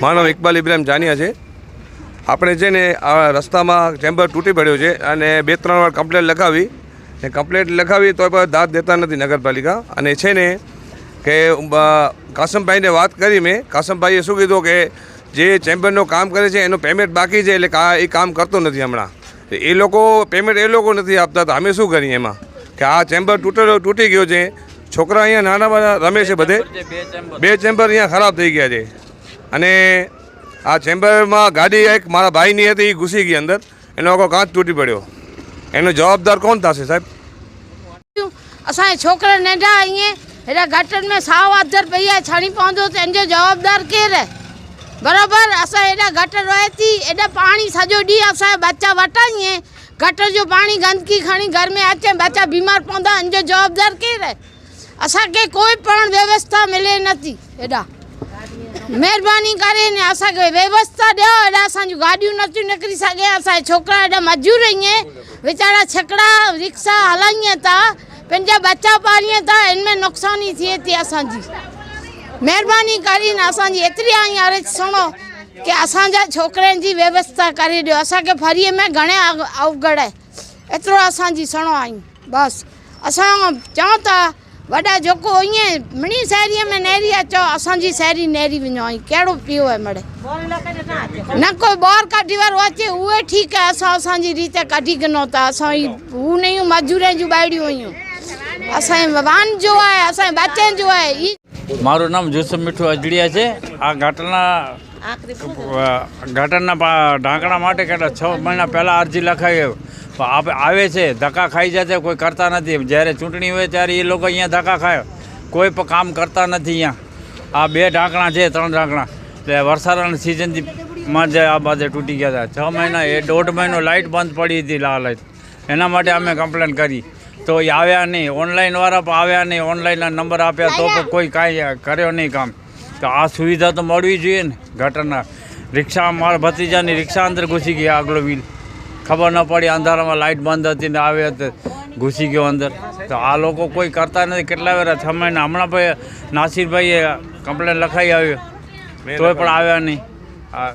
મારું નામ ઇકબાલ ઇબ્રાહિમ જાનિયા છે। આપણે છે ને આ રસ્તામાં ચેમ્બર તૂટી પડ્યો છે અને 2-3 વાર કમ્પ્લેન્ટ લખાવી તો પણ દાદ દેતા નથી નગરપાલિકા। અને છે ને કે કાસમભાઈને વાત કરી મેં, કાસમભાઈએ શું કીધું કે જે ચેમ્બરનું કામ કરે છે એનું પેમેન્ટ બાકી છે, એટલે એ કામ કરતો નથી હમણાં। એ લોકો પેમેન્ટ નથી આપતા, તો અમે શું કરીએ એમાં કે આ ચેમ્બર તૂટી ગયો છે। છોકરા અહીંયા નાના રમે છે, બધે 2 ચેમ્બર અહીંયા ખરાબ થઈ ગયા છે। અને આ ચેમ્બરમાં ગાડી એક મારા ભાઈની હતી, એ ઘૂસી ગઈ અંદર, એનો આખો કાચ તૂટી પડ્યો। એનો જવાબદાર કોણ થશે સાહેબ? असांजे छोकिरा नंढा ईअं हेॾा घटनि में 100,000 रुपया छणी पवंदो त हिन जो जवाबदार केरु आहे? बराबरि असां हेॾा घट रहे थी, हेॾा पाणी सॼो ॾींहुं असांजा बच्चा वटा ईअं घट जो पाणी गंदगी खणी घर में अचे, बच्चा बीमार पवंदा, हिन जो जवाबदार केरु आहे? असांखे कोई पण व्यवस्था मिले नथी। हेॾा महिरबानी करे ने असांखे व्यवस्था ॾियो। हेॾा असांजूं गाॾियूं नथियूं निकिरी सघे, असांजा छोकिरा हेॾा मजूर ईअं वीचारा छकड़ा रिक्शा हलाईं था, पंहिंजा बच्चा पालीं था, इनमें नुक़सानी थिए थी असांजी। महिरबानी करे ने असांजी एतिरी आई अर्ज़ु सुनो कि असांजा छोकिरनि जी व्यवस्था करे ॾियो। असांखे फरीअ में घणे अवगढ़ आहे, एतिरो असांजी सुनो आई बसि। असां चऊं था वॾा जेको ईअं मिणी शहरीअ में नेरी अचो, असांजी शहरी नेरी वञो, आई कहिड़ो पियो आहे मड़े न कोई ॿाहिरि कढी वारो अचे, उहे ठीकु आहे, असांजी रीति कढी गिनो था। असां हू नयूं मजूरनि जूं ॿाहिरियूं हुयूं, असांजे वाहन जो आहे, असांजे बच्चनि जो आहे। મારું નામ જોસફ મીઠું અજડિયા છે। આ ઘટના ઢાંકણા માટે કેટલા 6 મહિના પહેલાં અરજી લખાવી, આવે છે ધક્કા ખાઈ જાય છે, કોઈ કરતા નથી। જ્યારે ચૂંટણી હોય ત્યારે એ લોકો અહીંયા ધક્કા ખાય, કોઈ પણ કામ કરતા નથી। અહીંયા આ 2 ઢાંકણા છે, 3 ઢાંકણા, એટલે વરસાદની સિઝનમાં જ આ બાજુ તૂટી ગયા હતા। 6 મહિના 1.5 મહિનો લાઇટ બંધ પડી હતી, લાઇટ, એના માટે અમે કમ્પ્લેન કરી તો એ આવ્યા નહીં, ઓનલાઈનવાળા પણ આવ્યા નહીં, ઓનલાઈનના નંબર આપ્યા તો પણ કોઈ કાંઈ કર્યો નહીં કામ। તો આ સુવિધા તો મળવી જોઈએ ને। ઘટના રિક્ષા, મારા ભત્રીજાની રિક્ષા અંદર ઘૂસી ગઈ, આગલો વ્હીલ ખબર ન પડી, અંધારામાં લાઇટ બંધ હતી ને આવે તો ઘૂસી ગયો અંદર। તો આ લોકો કોઈ કરતા નથી, કેટલા વાર 6 મહિના, હમણાં ભાઈ નાસિરભાઈએ કમ્પ્લેન લખાઈ આવ્યો તોય પણ આવ્યા નહીં।